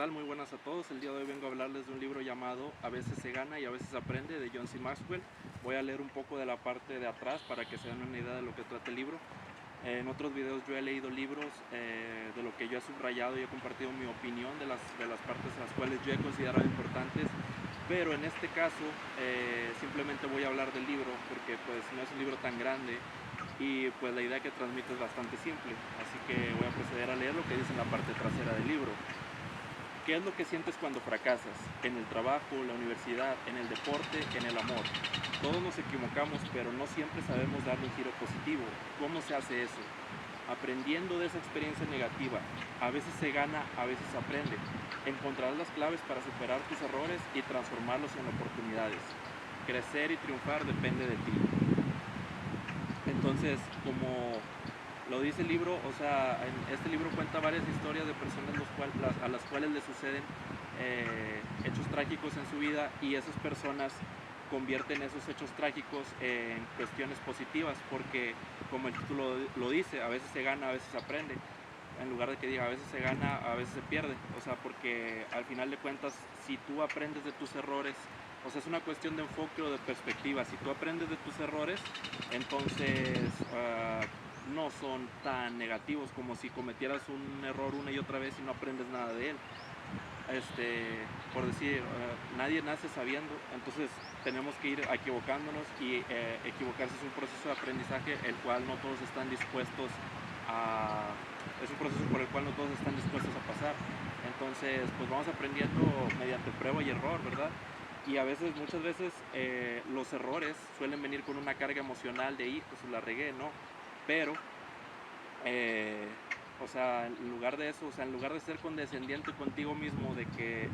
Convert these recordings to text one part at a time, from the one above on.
tal? Muy buenas a todos. El día de hoy vengo a hablarles de un libro llamado A veces se gana y a veces se aprende, de John C. Maxwell. Voy a leer un poco de la parte de atrás para que se den una idea de lo que trata el libro. En otros videos yo he leído libros de lo que yo he subrayado y he compartido mi opinión de las partes a las cuales yo he considerado importantes, pero en este caso simplemente voy a hablar del libro porque pues no es un libro tan grande y pues la idea que transmite es bastante simple, así que voy a proceder a leer lo que dice en la parte trasera del libro. ¿Qué es lo que sientes cuando fracasas? En el trabajo, la universidad, en el deporte, en el amor. Todos nos equivocamos, pero no siempre sabemos darle un giro positivo. ¿Cómo se hace eso? Aprendiendo de esa experiencia negativa. A veces se gana, a veces se aprende. Encontrarás las claves para superar tus errores y transformarlos en oportunidades. Crecer y triunfar depende de ti. Entonces, como lo dice el libro, o sea, en este libro cuenta varias historias de personas a las cuales le suceden hechos trágicos en su vida, y esas personas convierten esos hechos trágicos en cuestiones positivas, porque como el título lo dice, a veces se gana, a veces se aprende, en lugar de que diga a veces se gana, a veces se pierde, o sea, porque al final de cuentas, si tú aprendes de tus errores, o sea, es una cuestión de enfoque o de perspectiva. Si tú aprendes de tus errores, entonces no son tan negativos como si cometieras un error una y otra vez y no aprendes nada de él. Por decir, nadie nace sabiendo, entonces tenemos que ir equivocándonos, y equivocarse es un proceso de aprendizaje el cual no todos están dispuestos a... es un proceso por el cual no todos están dispuestos a pasar. Entonces, pues vamos aprendiendo mediante prueba y error, ¿verdad? Y a veces, muchas veces, los errores suelen venir con una carga emocional de hijos, la regué, ¿no? Pero, o sea, en lugar de eso, o sea, en lugar de ser condescendiente contigo mismo de que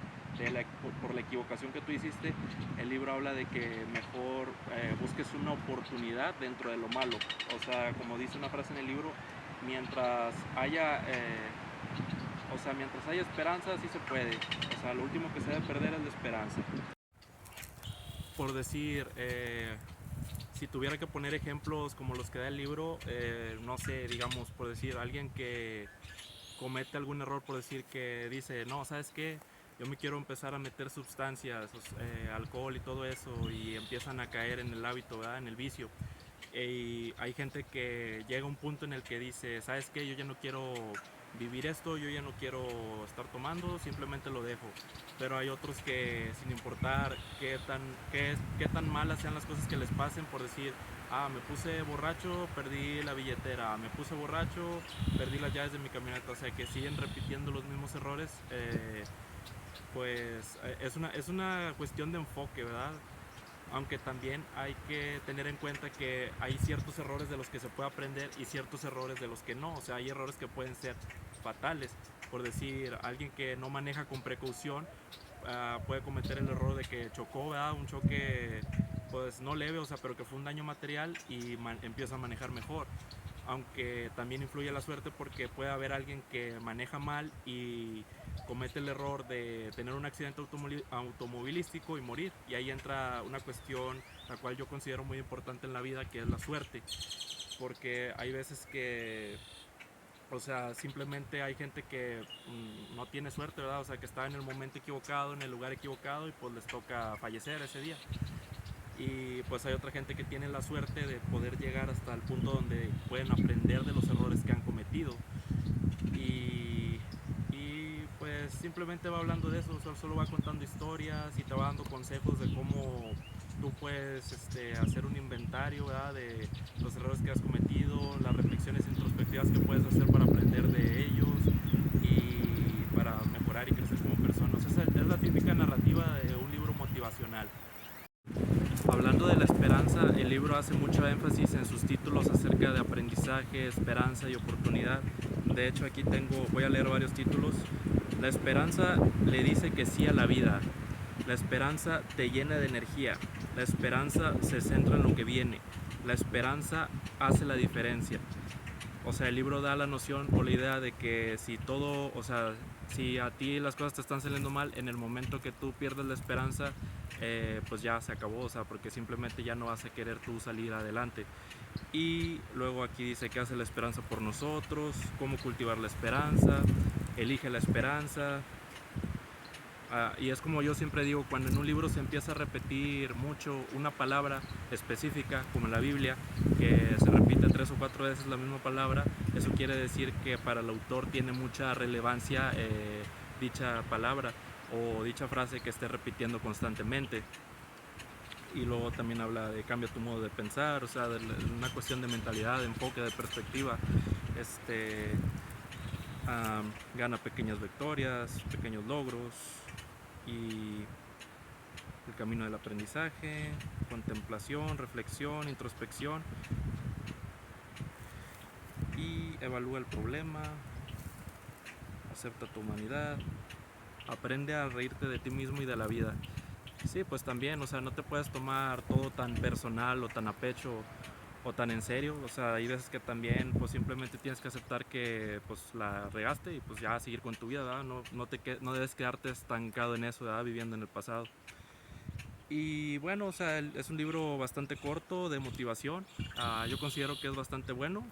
por la equivocación que tú hiciste, el libro habla de que mejor busques una oportunidad dentro de lo malo. O sea, como dice una frase en el libro, mientras haya... o sea, mientras haya esperanza, sí se puede. O sea, lo último que se debe perder es la esperanza. Por decir, si tuviera que poner ejemplos como los que da el libro, no sé, digamos, por decir, alguien que comete algún error, por decir que dice, no, ¿sabes qué? Yo me quiero empezar a meter sustancias, alcohol y todo eso, y empiezan a caer en el hábito, ¿verdad? En el vicio. Y hay gente que llega a un punto en el que dice, ¿sabes qué? Yo ya no quiero vivir esto, yo ya no quiero estar tomando, simplemente lo dejo. Pero hay otros que, sin importar qué tan malas sean las cosas que les pasen, por decir, me puse borracho, perdí la billetera, me puse borracho, perdí las llaves de mi camioneta, o sea, que siguen repitiendo los mismos errores, pues es una cuestión de enfoque, ¿verdad? Aunque también hay que tener en cuenta que hay ciertos errores de los que se puede aprender y ciertos errores de los que no. O sea, hay errores que pueden ser fatales. Por decir, alguien que no maneja con precaución puede cometer el error de que chocó, ¿verdad? Un choque pues no leve, o sea, pero que fue un daño material, y empieza a manejar mejor. Aunque también influye la suerte, porque puede haber alguien que maneja mal y comete el error de tener un accidente automovilístico y morir, y ahí entra una cuestión la cual yo considero muy importante en la vida, que es la suerte, porque hay veces que, o sea, simplemente hay gente que no tiene suerte, ¿verdad? O sea, que está en el momento equivocado, en el lugar equivocado, y pues les toca fallecer ese día. Y pues hay otra gente que tiene la suerte de poder llegar hasta el punto donde pueden aprender de los errores que han cometido. Y pues simplemente va hablando de eso, solo va contando historias y te va dando consejos de cómo tú puedes hacer un inventario, ¿verdad? De los errores que has cometido, las reflexiones introspectivas que puedes hacer para aprender de ellos y para mejorar y crecer como persona. O sea, es la típica narrativa de un libro motivacional. Hablando de la esperanza, el libro hace mucho énfasis en sus títulos acerca de aprendizaje, esperanza y oportunidad. De hecho, aquí voy a leer varios títulos. La esperanza le dice que sí a la vida. La esperanza te llena de energía. La esperanza se centra en lo que viene. La esperanza hace la diferencia. O sea, el libro da la noción o la idea de que si todo, o sea, si a ti las cosas te están saliendo mal, en el momento que tú pierdes la esperanza, pues ya se acabó, o sea, porque simplemente ya no vas a querer tú salir adelante. Y luego aquí dice que hace la esperanza por nosotros, cómo cultivar la esperanza, elige la esperanza, Y es como yo siempre digo, cuando en un libro se empieza a repetir mucho una palabra específica, como en la Biblia, que se repite 3 o 4 veces la misma palabra, eso quiere decir que para el autor tiene mucha relevancia dicha palabra o dicha frase que esté repitiendo constantemente. Y luego también habla de cambia tu modo de pensar, o sea, de una cuestión de mentalidad, de enfoque, de perspectiva. Este, Gana pequeñas victorias, pequeños logros y el camino del aprendizaje, contemplación, reflexión, introspección y evalúa el problema, acepta tu humanidad, aprende a reírte de ti mismo y de la vida. Sí, pues también, o sea, no te puedes tomar todo tan personal o tan a pecho o tan en serio, o sea, hay veces que también pues simplemente tienes que aceptar que pues la regaste y pues ya seguir con tu vida, ¿verdad? No debes quedarte estancado en eso, ¿verdad? Viviendo en el pasado. Y bueno, o sea, es un libro bastante corto de motivación, yo considero que es bastante bueno,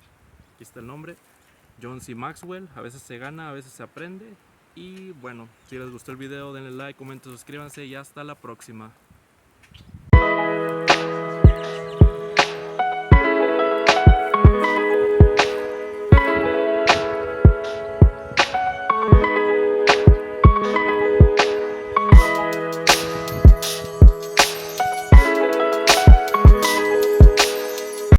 aquí está el nombre, John C. Maxwell, a veces se gana, a veces se aprende. Y bueno, si les gustó el video denle like, comenten, suscríbanse y hasta la próxima.